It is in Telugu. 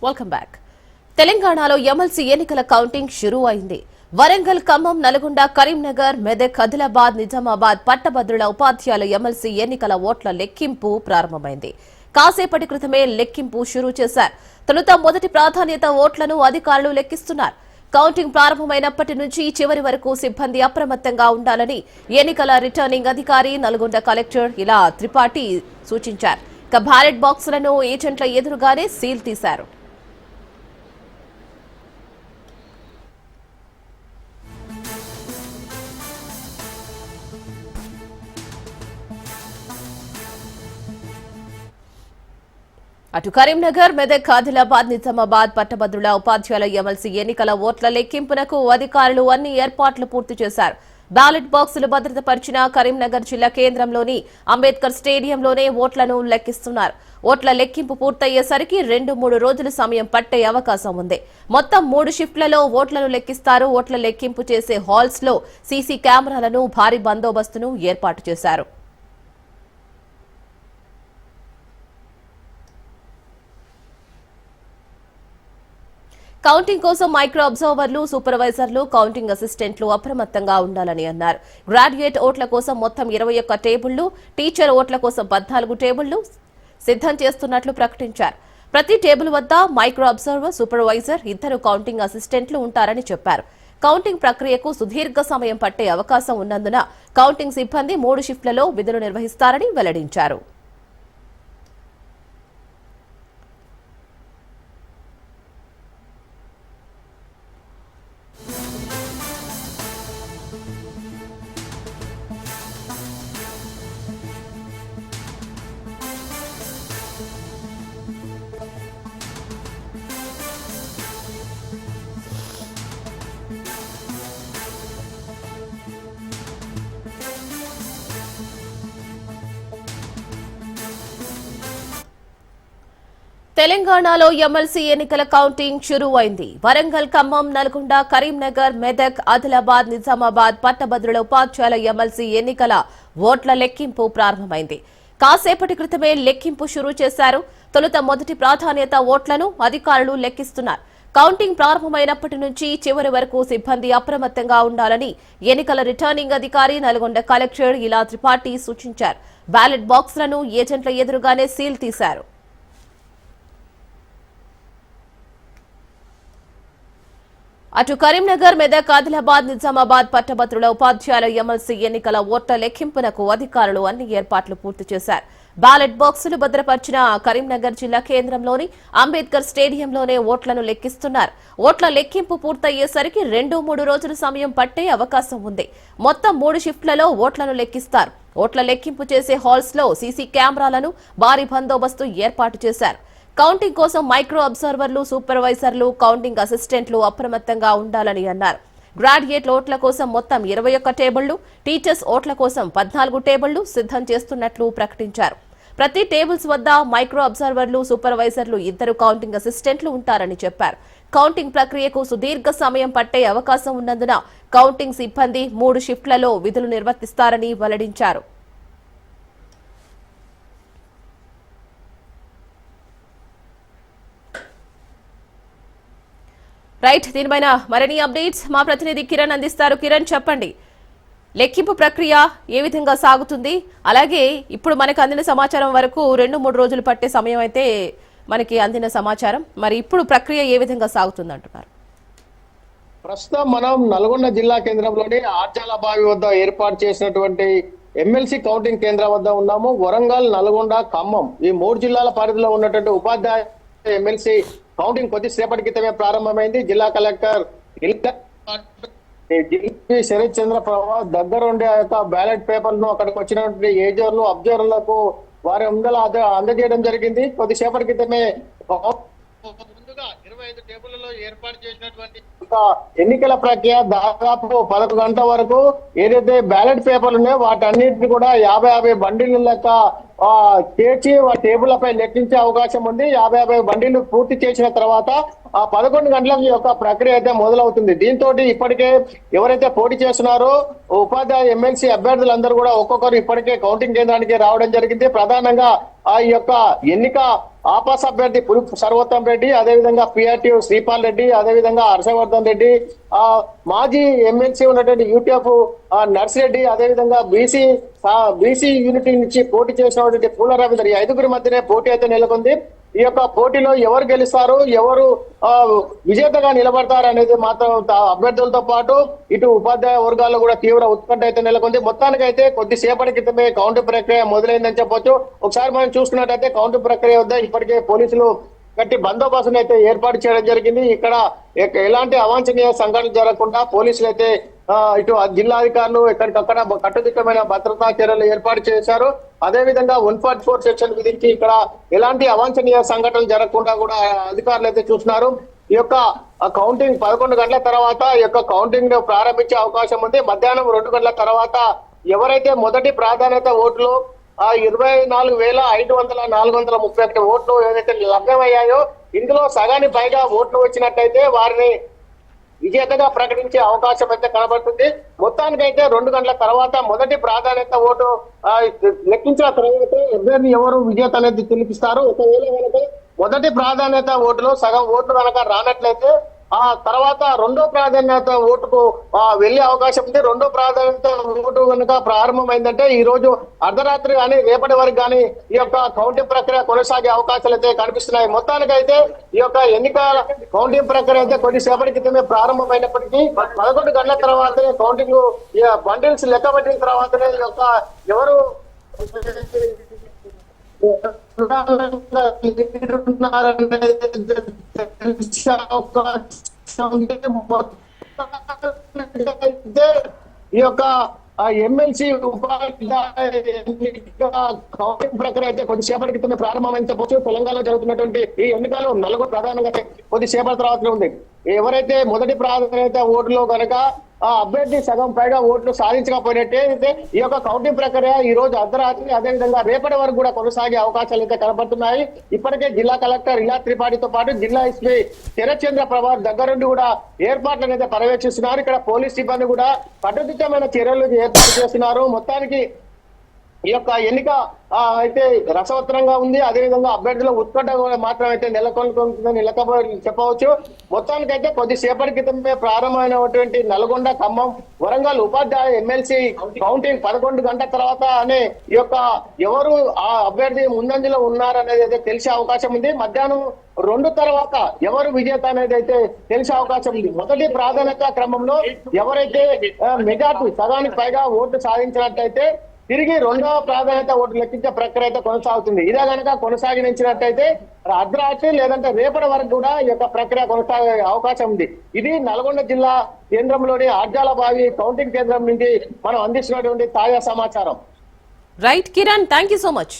Welcome back. తెలంగాణలో ఎమ్మెల్సీ ఎన్నికల కౌంటింగ్ షురూ అయింది. వరంగల్, ఖమ్మం, నల్గొండ, కరీంనగర్, మెదక్, ఆదిలాబాద్, నిజామాబాద్ పట్టభద్రుల ఉపాధ్యాయుల ఎమ్మెల్సీ ఎన్నికల ఓట్ల లెక్కింపు ప్రారంభమైంది. కాసేపటి క్రితమే లెక్కింపు షురూ చేశారు. తొలుత మొదటి ప్రాధాన్యత ఓట్లను అధికారులు లెక్కిస్తున్నారు. కౌంటింగ్ ప్రారంభమైనప్పటి నుంచి చివరి వరకు సిబ్బంది అప్రమత్తంగా ఉండాలని ఎన్నికల రిటర్నింగ్ అధికారి నల్గొండ కలెక్టర్ ఇలా త్రిపాఠి సూచించారు. ఇక బ్యాలెట్ బాక్సులను ఏజెంట్ల ఎదురుగానే సీల్ తీశారు. అటు కరీంనగర్, మెదక్, ఆదిలాబాద్, నిజామాబాద్ పట్టభద్రుల ఉపాధ్యాయుల ఎమ్మెల్సీ ఎన్నికల ఓట్ల లెక్కింపునకు అధికారులు అన్ని ఏర్పాట్లు పూర్తి చేశారు. బ్యాలెట్ బాక్సులు భద్రతపరిచిన కరీంనగర్ జిల్లా కేంద్రంలోని అంబేద్కర్ స్టేడియంలోనే ఓట్లను లెక్కిస్తున్నారు. ఓట్ల లెక్కింపు పూర్తయ్యేసరికి 2-3 రోజుల సమయం పట్టే అవకాశం ఉంది. మొత్తం 3 షిఫ్ట్లలో ఓట్లను లెక్కిస్తారు. ఓట్ల లెక్కింపు చేసే హాల్స్ లో సీసీ కెమెరాలను, భారీ బందోబస్తును ఏర్పాటు చేశారు. కౌంటింగ్ కోసం మైక్రో అబ్జర్వర్లు, సూపర్వైజర్లు, కౌంటింగ్ అసిస్టెంట్లు అప్రమత్తంగా ఉండాలని అన్నారు. గ్రాడ్యుయేట్ ఓట్ల కోసం మొత్తం 21 టేబుళ్లు, టీచర్ ఓట్ల కోసం 14 టేబుళ్లు సిద్ధం చేస్తున్నట్లు ప్రకటించారు. ప్రతి టేబుల్ వద్ద మైక్రో అబ్జర్వర్, సూపర్వైజర్, 2 కౌంటింగ్ అసిస్టెంట్లు ఉంటారని చెప్పారు. కౌంటింగ్ ప్రక్రియకు సుదీర్ఘ సమయం పట్టే అవకాశం ఉన్నందున కౌంటింగ్ సిబ్బంది 3 షిఫ్ట్లలో విధులు నిర్వహిస్తారని వెల్లడించారు. తెలంగాణలో ఎమ్మెల్సీ ఎన్నికల కౌంటింగ్ షురూ అయింది. వరంగల్, ఖమ్మం, నల్గొండ, కరీంనగర్, మెదక్, ఆదిలాబాద్, నిజామాబాద్ పట్టభద్రుల ఉపాధ్యాయుల ఎమ్మెల్సీ ఎన్నికల ఓట్ల లెక్కింపు ప్రారంభమైంది. కాసేపటి క్రితమే లెక్కింపు షురూ చేశారు. తొలుత మొదటి ప్రాధాన్యత ఓట్లను అధికారులు లెక్కిస్తున్నారు. కౌంటింగ్ ప్రారంభమైనప్పటి నుంచి చివరి వరకు సిబ్బంది అప్రమత్తంగా ఉండాలని ఎన్నికల రిటర్నింగ్ అధికారి నల్గొండ కలెక్టర్ ఇలా త్రిపాఠి సూచించారు. బ్యాలెట్ బాక్సులను ఏజెంట్ల ఎదురుగానే సీల్ తీశారు. అటు కరీంనగర్, మెదక్, ఆదిలాబాద్, నిజామాబాద్ పట్టభద్రుల ఉపాధ్యాయుల ఎమ్మెల్సీ ఎన్నికల ఓట్ల లెక్కింపునకు అధికారులు అన్ని ఏర్పాట్లు పూర్తి చేశారు. బ్యాలెట్ బాక్సులు భద్రపరిచిన కరీంనగర్ జిల్లా కేంద్రంలోని అంబేద్కర్ స్టేడియంలోనే ఓట్లను లెక్కిస్తున్నారు. ఓట్ల లెక్కింపు పూర్తయ్యేసరికి 2-3 రోజుల సమయం పట్టే అవకాశం ఉంది. మొత్తం 3 షిఫ్ట్లలో ఓట్లను లెక్కిస్తారు. ఓట్ల లెక్కింపు చేసే హాల్స్ లో సీసీ కెమెరాలను, భారీ బందోబస్తు ఏర్పాటు చేశారు. కౌంటింగ్ కోసం మైక్రో అబ్జర్వర్లు, సూపర్వైజర్లు, కౌంటింగ్ అసిస్టెంట్లు అప్రమత్తంగా ఉండాలని అన్నారు. గ్రాడ్యుయేట్ ఓట్ల కోసం మొత్తం 21 టేబుళ్లు, టీచర్స్ ఓట్ల కోసం 14 టేబుళ్లు సిద్ధం చేస్తున్నట్లు ప్రకటించారు. ప్రతి టేబుల్స్ వద్ద మైక్రో అబ్జర్వర్లు, సూపర్వైజర్లు, 2 కౌంటింగ్ అసిస్టెంట్లు ఉంటారని చెప్పారు. కౌంటింగ్ ప్రక్రియకు సుదీర్ఘ సమయం పట్టే అవకాశం ఉన్నందున కౌంటింగ్ సిబ్బంది 3 షిఫ్ట్లలో విధులు నిర్వర్తిస్తారని వెల్లడించారు. రైట్, దీనిపైన మరిన్ని అప్డేట్స్ మా ప్రతినిధి కిరణ్ అందిస్తారు. కిరణ్, చెప్పండి, లెక్కింపు ప్రక్రియ ఏ విధంగా సాగుతుంది? అలాగే ఇప్పుడు మనకు అందిన సమాచారం వరకు 2-3 రోజులు పట్టే సమయం అయితే మనకి అందిన సమాచారం. మరి ఇప్పుడు ప్రక్రియ ఏ విధంగా సాగుతుంది అంటున్నారు? ప్రస్తుతం మనం నల్గొండ జిల్లా కేంద్రంలోని ఆర్జాలబావి వద్ద ఏర్పాటు చేసినటువంటి ఎమ్మెల్సీ కౌంటింగ్ కేంద్రం వద్ద ఉన్నాము. వరంగల్, నల్గొండ, ఖమ్మం ఈ 3 జిల్లాల పరిధిలో ఉన్నటువంటి ఉపాధ్యాయ ఎమ్మెల్సీ కౌంటింగ్ కొద్దిసేపటి క్రితమే ప్రారంభమైంది. జిల్లా కలెక్టర్ శరత్ చంద్ర ప్రభావ్ దగ్గరుండే ఆ యొక్క బ్యాలెట్ పేపర్ ను అక్కడికి వచ్చినటువంటి ఏజర్లు, అబ్జర్వర్లకు వారి ముందల అందజేయడం జరిగింది. కొద్దిసేపటి క్రితమే ముందుగా 25 టేబుళ్లలో ఏర్పాటు చేసినటువంటి ఎన్నికల ప్రక్రియ దాదాపు 11 గంటల వరకు ఏదైతే బ్యాలెట్ పేపర్లు ఉన్నాయో వాటన్నిటిని కూడా 50 బండిల లెక్క చేర్చి టేబుళ్లపై లెక్కించే అవకాశం ఉంది. 50 బండిలు పూర్తి చేసిన తర్వాత 11 గంటల యొక్క ప్రక్రియ అయితే మొదలవుతుంది. దీంతో ఇప్పటికే ఎవరైతే పోటీ చేస్తున్నారో ఉపాధ్యాయ ఎమ్మెల్సీ అభ్యర్థులందరూ కూడా ఒక్కొక్కరు ఇప్పటికే కౌంటింగ్ కేంద్రానికి రావడం జరిగింది. ప్రధానంగా ఆ యొక్క ఎన్నిక ఆపాస్ అభ్యర్థి పులుపు సర్వోత్తం రెడ్డి, అదేవిధంగా పిఆర్టీ శ్రీపాల్ రెడ్డి, అదేవిధంగా హర్షవర్ధన్ రెడ్డి, మాజీ ఎమ్మెల్సీ ఉన్నటువంటి యూటీఎఫ్ నర్సిరెడ్డి, అదేవిధంగా బీసీ యూనిటీ నుంచి పోటీ చేసినటువంటి పూల రవీందర్, ఈ 5గురి మధ్యనే పోటీ అయితే నెలకొంది. ఈ యొక్క పోటీలో ఎవరు గెలుస్తారు, ఎవరు విజేతగా నిలబడతారు అనేది మాత్రం అభ్యర్థులతో పాటు ఇటు ఉపాధ్యాయ వర్గాల్లో కూడా తీవ్ర ఉత్కంఠ అయితే నెలకొంది. మొత్తానికైతే కొద్దిసేపటి క్రితమే కౌంటింగ్ ప్రక్రియ మొదలైందని చెప్పొచ్చు. ఒకసారి మనం చూసుకున్నట్టయితే కౌంటింగ్ ప్రక్రియ వద్ద ఇప్పటికే పోలీసులు గట్టి బందోబస్తును అయితే ఏర్పాటు చేయడం జరిగింది. ఇక్కడ ఎలాంటి అవాంఛనీయ సంఘటనలు జరగకుండా పోలీసులు అయితే ఇటు జిల్లాధికారులు ఎక్కడికక్కడ కట్టుదిట్టమైన భద్రతా చర్యలు ఏర్పాటు చేశారు. అదేవిధంగా 144 సెక్షన్ విధించి ఇక్కడ ఎలాంటి అవాంఛనీయ సంఘటనలు జరగకుండా కూడా అధికారులు అయితే చూస్తున్నారు. ఈ యొక్క కౌంటింగ్ 11 గంటల తర్వాత ఈ యొక్క కౌంటింగ్ ప్రారంభించే అవకాశం ఉంది. మధ్యాహ్నం 2 గంటల తర్వాత ఎవరైతే మొదటి ప్రాధాన్యత ఓట్లు 24,531 ఓట్లు ఏదైతే లభ్యమయ్యాయో ఇందులో సగానికి పైగా ఓట్లు వచ్చినట్టయితే వారిని విజేతగా ప్రకటించే అవకాశం అయితే కనబడుతుంది. మొత్తానికైతే 2 గంటల తర్వాత మొదటి ప్రాధాన్యత ఓటు లెక్కించిన తర్వాత అభ్యర్థి ఎవరు విజేత అనేది తెలిపిస్తారు. ఒకవేళ కనుక మొదటి ప్రాధాన్యత ఓటులో సగం ఓట్లు కనుక రానట్లయితే ఆ తర్వాత రెండో ప్రాధాన్యత ఓటుకు వెళ్లే అవకాశం ఉంది. రెండో ప్రాధాన్యత ఓటు కనుక ప్రారంభమైందంటే ఈ రోజు అర్ధరాత్రి కానీ రేపటి వరకు కానీ ఈ యొక్క కౌంటింగ్ ప్రక్రియ కొనసాగే అవకాశాలు అయితే కనిపిస్తున్నాయి. మొత్తానికైతే ఈ యొక్క ఎన్నికల కౌంటింగ్ ప్రక్రియ అయితే కొద్దిసేపటి క్రితమే ప్రారంభమైనప్పటికీ 11 గంటల తర్వాతనే కౌంటింగ్ బండిల్స్ లెక్క పెట్టిన తర్వాతనే ఈ యొక్క ఎవరు ఈ యొక్క ఎమ్మెల్సీ ఉపాధ్యాయ కౌంటింగ్ ప్రక్రియ అయితే కొద్దిసేపటి క్రితమే ప్రారంభమైంది చెప్పొచ్చు. తెలంగాణలో జరుగుతున్నటువంటి ఈ ఎన్నికలు నలుగురు ప్రధానంగా కొద్దిసేపటి తర్వాత ఉంది. ఎవరైతే మొదటి ప్రాధాన్యత ఓటులో కనుక ఆ అభ్యర్థి సగం పైగా ఓట్లు సాధించకపోయినట్టే ఈ యొక్క కౌంటింగ్ ప్రక్రియ ఈ రోజు అర్ధరాత్రి అదేవిధంగా రేపటి వరకు కూడా కొనసాగే అవకాశాలు అయితే కనబడుతున్నాయి. ఇప్పటికే జిల్లా కలెక్టర్ ఇలా త్రిపాఠితో పాటు జిల్లా ఎస్పీ శరత్చంద్ర ప్రభాకర్ దగ్గరుండి కూడా ఏర్పాట్లను అయితే పర్యవేక్షిస్తున్నారు. ఇక్కడ పోలీస్ సిబ్బంది కూడా కట్టుదిట్టమైన చర్యలు ఏర్పాటు చేస్తున్నారు. మొత్తానికి ఈ యొక్క ఎన్నిక అయితే రసవత్తరంగా ఉంది. అదేవిధంగా అభ్యర్థుల ఉత్కంఠ మాత్రం అయితే నెలకొల్పుతుందని చెప్పవచ్చు. మొత్తానికైతే కొద్దిసేపటి క్రితమే ప్రారంభమైనటువంటి నల్గొండ, ఖమ్మం, వరంగల్ ఉపాధ్యాయ ఎమ్మెల్సీ కౌంటింగ్ 11 గంటల తర్వాత అనే ఈ యొక్క ఎవరు ఆ అభ్యర్థి ముందంజలో ఉన్నారనేది అయితే తెలిసే అవకాశం ఉంది. మధ్యాహ్నం 2 తర్వాత ఎవరు విజేత అనేది అయితే తెలిసే అవకాశం ఉంది. మొదటి ప్రాధాన్యత క్రమంలో ఎవరైతే మెజార్టీ సగానికి పైగా ఓట్లు సాధించినట్టయితే తిరిగి రెండవ ప్రాధాన్యత ఓటు లెక్కించే ప్రక్రియ అయితే కొనసాగుతుంది. ఇదే కనుక కొనసాగించినట్టయితే అర్ధరాత్రి లేదంటే రేపటి వరకు కూడా ఈ యొక్క ప్రక్రియ కొనసాగే అవకాశం ఉంది. ఇది నల్గొండ జిల్లా కేంద్రంలోని ఆర్జాలబావి కౌంటింగ్ కేంద్రం నుండి మనం అందిస్తున్నటువంటి తాజా సమాచారం. Right Kiran, thank you so much.